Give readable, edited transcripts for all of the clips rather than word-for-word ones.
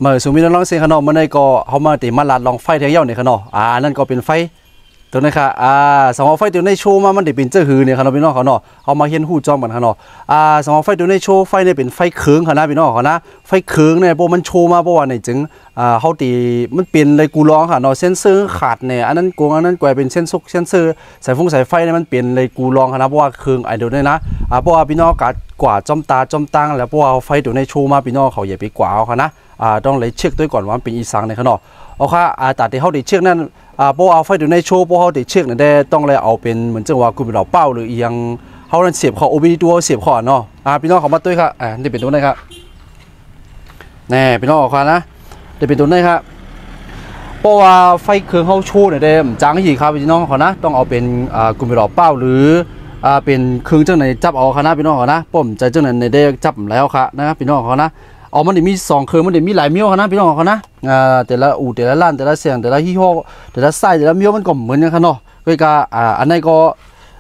เมื่อสุมิน้องเสียงขนมมันได้ก็เขามาติมาลาดลองไฟเทียวเนี่ยขนมนั่นก็เป็นไฟตัวนี้ค่ะสองไฟตัวในโชว์มามันได้เป็นเจ้าหือเนี่ยขนมพี่น้องเขาเนาะเอามาเห็นหูจอมกันขนมสองไฟตัวในโชว์ไฟเนี่ยเป็นไฟเคืองค่ะนะพี่น้องเขานะไฟเคืองเนี่ยพวกมันโชว์มาเพราะว่าในจึงเขาตีมันเปลี่ยนเลยกูร้องค่ะเนาะเส้นซื้อขาดเนี่ยอันนั้นกงอันนั้นแกวเป็นเส้นซุกเส้นซื้อสายไฟเนี่ยมันเปลี่ยนเลยกูร้องค่ะนะเพราะว่าเคืองไอเดียวเนี่ยนะเพราะว่าพี่น้องกว่าจอมตาจอมตั้งแล้วเพราะว่าไฟตัวในโชว์มาพี่น้องเขาอย่าไปกว่าเอาค่ะนะต้องเลยเช็คด้วยก่อนว่าเป็นอีสังในขนมเอาค่ะแต่ที่เขาติดเชือกนั่นพวกเอาไฟอยู่ในโชว์พวกเขาติดเชือกนั่นได้ต้องเลยเอาเป็นเหมือนจังหวะกุมเหล่าเป้าหรือยังเขานั่นเสียบเขาโอบิตัวเสียบเขาเนาะพี่น้องเขามาด้วยครับนี่เป็นตัวไหนครับแน่พี่น้องออกค่ะนะนี่เป็นตัวไหนครับเพราะว่าไฟเครื่องเขาโชว์เนี่ยได้จางหีครับพี่น้องเขานะต้องเอาเป็นกุมเหล่าเป้าหรือเป็นเครื่องจังไหนจับเอาค่ะนะพี่น้องเขานะผมใจจังไหนในได้จับแล้วค่ะนะครับพี่น้องเขานะเอามันมี2เครื่องมันมีหลายเมี้ยวนะพี่น้องเขานะแต่ละแต่ละร้านแต่ละเสียงแต่ละยี่ห้อแต่ละไส้แต่ละเมี้ยวมันก็เหมือนกันค่ะเนาะก็อันนี้ก็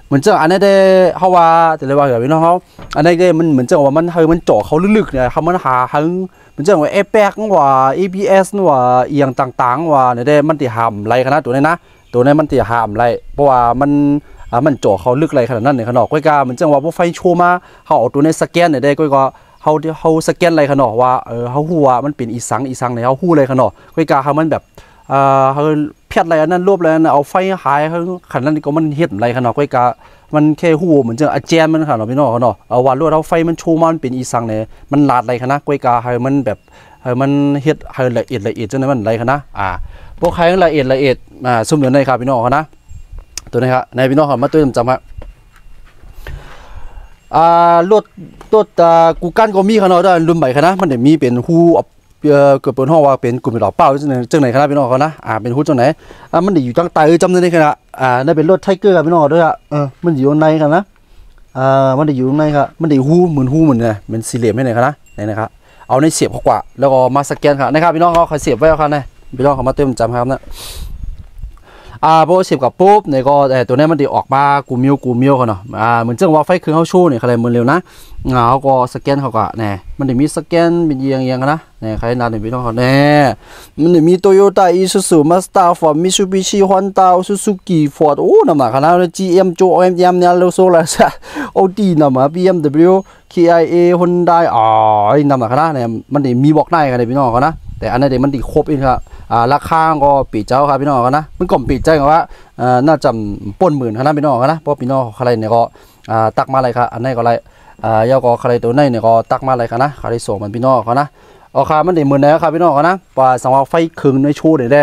เหมือนเจ้าอันนี้ได้เขาว่าแต่ละว่าเหรอพี่น้องเขาอันนี้ได้มันเหมือนเจ้าว่ามันมันเจาะเขาลึกๆเนี่ยเขามันหาเหมือนเจ้าว่าAPEXว่า ABS ว่าเอียงต่างๆว่าเนี่ยได้มันตีหามไรขนาดตัวนี้นะตัวนี้มันตีหามไรเพราะว่ามันเจาะเขาลึกไรขนาดนั้นเนี่ยขนาดก็เหมือนเจ้าว่าพวกไฟโชว์มาเขาเอาตัวนี้สแกนเนี่ยได้ก็เขาสแกนอะไรขนาดว่าเขาหัวมันเป็นอีสังเนี่ยเขาหู้อะไรขนาดก็เขามันแบบเขาเพียดอะไรนั่นรวบอะไรนั่นเอาไฟหายเขาขนาดนั้นก็มันเห็ดอะไรขนาดก็มันแค่หูเหมือนจะอาเจียนมันขนาดพี่น้องขนาดเอาวันรวดเอาไฟมันโชว์มันเป็นอีสังเนี่ยมันลาดอะไรขนาดก็ให้มันแบบมันเห็ดให้ละเอียดจนมันอะไรขนาดพวกใครละเอียดสุ่มเหลือในครับพี่น้องนะตัวนี้ครับในพี่น้องมาตัวจำครับรถกูกันก็มีขนาดได้รุ่นใหม่ขนาดมันเดี๋ยวมีเป็นหูเกิดเป็นห้องว่าเป็นกลุ่มเหล่าเป้าจังไหนขนาดพี่น้องเขานะเป็นหูจังไหนมันเดี๋ยวอยู่ตั้งไตจำได้ขนาดได้เป็นรถไทเกอร์กับพี่น้องด้วยมันอยู่ในกันนะมันเดี๋ยวอยู่ในครับมันเดี๋ยวหูเหมือนเนี่ยเป็นสี่เหลี่ยมให้ไหนขนาดไหนนะครับเอาในเสียบเขากว่าแล้วก็มาสแกนครับนะครับพี่น้องเขาเสียบไว้ครับนะพี่น้องเขามาเติมจำครับนะพอเสียบกับปุ๊บเนี่ยก็ตัวนี้มันได้ออกมากูมิวเขาเนาะเหมือนเจ้าว่าไฟเครื่องเขาโชว์เนี่ยอะไรเหมือนเร็วนะเขาก็สแกนเขาก็เนี่ยมันได้มีสแกนเป็นเอียงนะเนี่ยใครนานเนี่ยพี่น้องเขาเนี่ยมันได้มีโตโยต้าอิซูซูมาสด้าฟอร์ดมิตซูบิชิฮอนด้าซูซูกิฟอร์ดโอ้นำมาขนาดนั้น GM โจ OEM เนี่ยเราโซ่ละโอดีนำมา BMW KIA Hyundaiนำมาขนาดเนี่ยมันได้มีบอกได้กันเลยพี่น้องเขานะแต่อันนี้เดี๋ยวมันดีครบอีกครับราคาก็ปีเจ้าครับพี่น้องกันนะมันก็ปีใจกันว่าน่าจะป่นหมื่นขนาดพี่น้องกันนะเพราะพี่น้องใครเนี่ยก็ตักมาอะไรครับอันนี้ก็อะไรยาก็ใครตัวนี้เนี่ยก็ตักมาอะไรกันนะใครส่งมันพี่น้องเขานะเอาค่ามันเดี๋ยวหมื่นแล้วครับพี่น้องกันนะว่าสังว่าไฟคืนในชูเดี๋ยวได้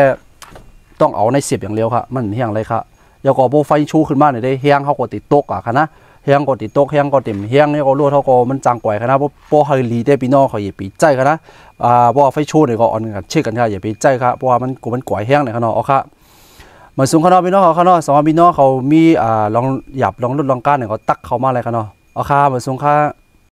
ต้องเอาในเสียบอย่างเดียวครับมันเฮียงอะไรครับยาก็โบไฟชูขึ้นมาเดี๋ยวได้เฮียงเขาก็ติดโต๊ะกันนะเฮียงก็ติดโต๊ะเฮียงก็ติ่มเฮียงนี่ก็รู้เท่าก็มันจางกว่ากันนะเพราะเฮลีได้พี่น้องเขาอย่าปีใจกันนะเพราะไฟชูเนี่ยก็อ่อนกันเช็คกันค่ะอย่าไปใจครับเพราะว่ามันกว่าแห้งเลยข้างนอกเอาค่ะมาสูงข้างนอกพี่น้องเขาข้างนอกสองพี่น้องเขามีลองหยับลองลดลองก้านเนี่ยเขาตักเข้ามาอะไรข้างนอกเอาค่ะมาสูงค่ะ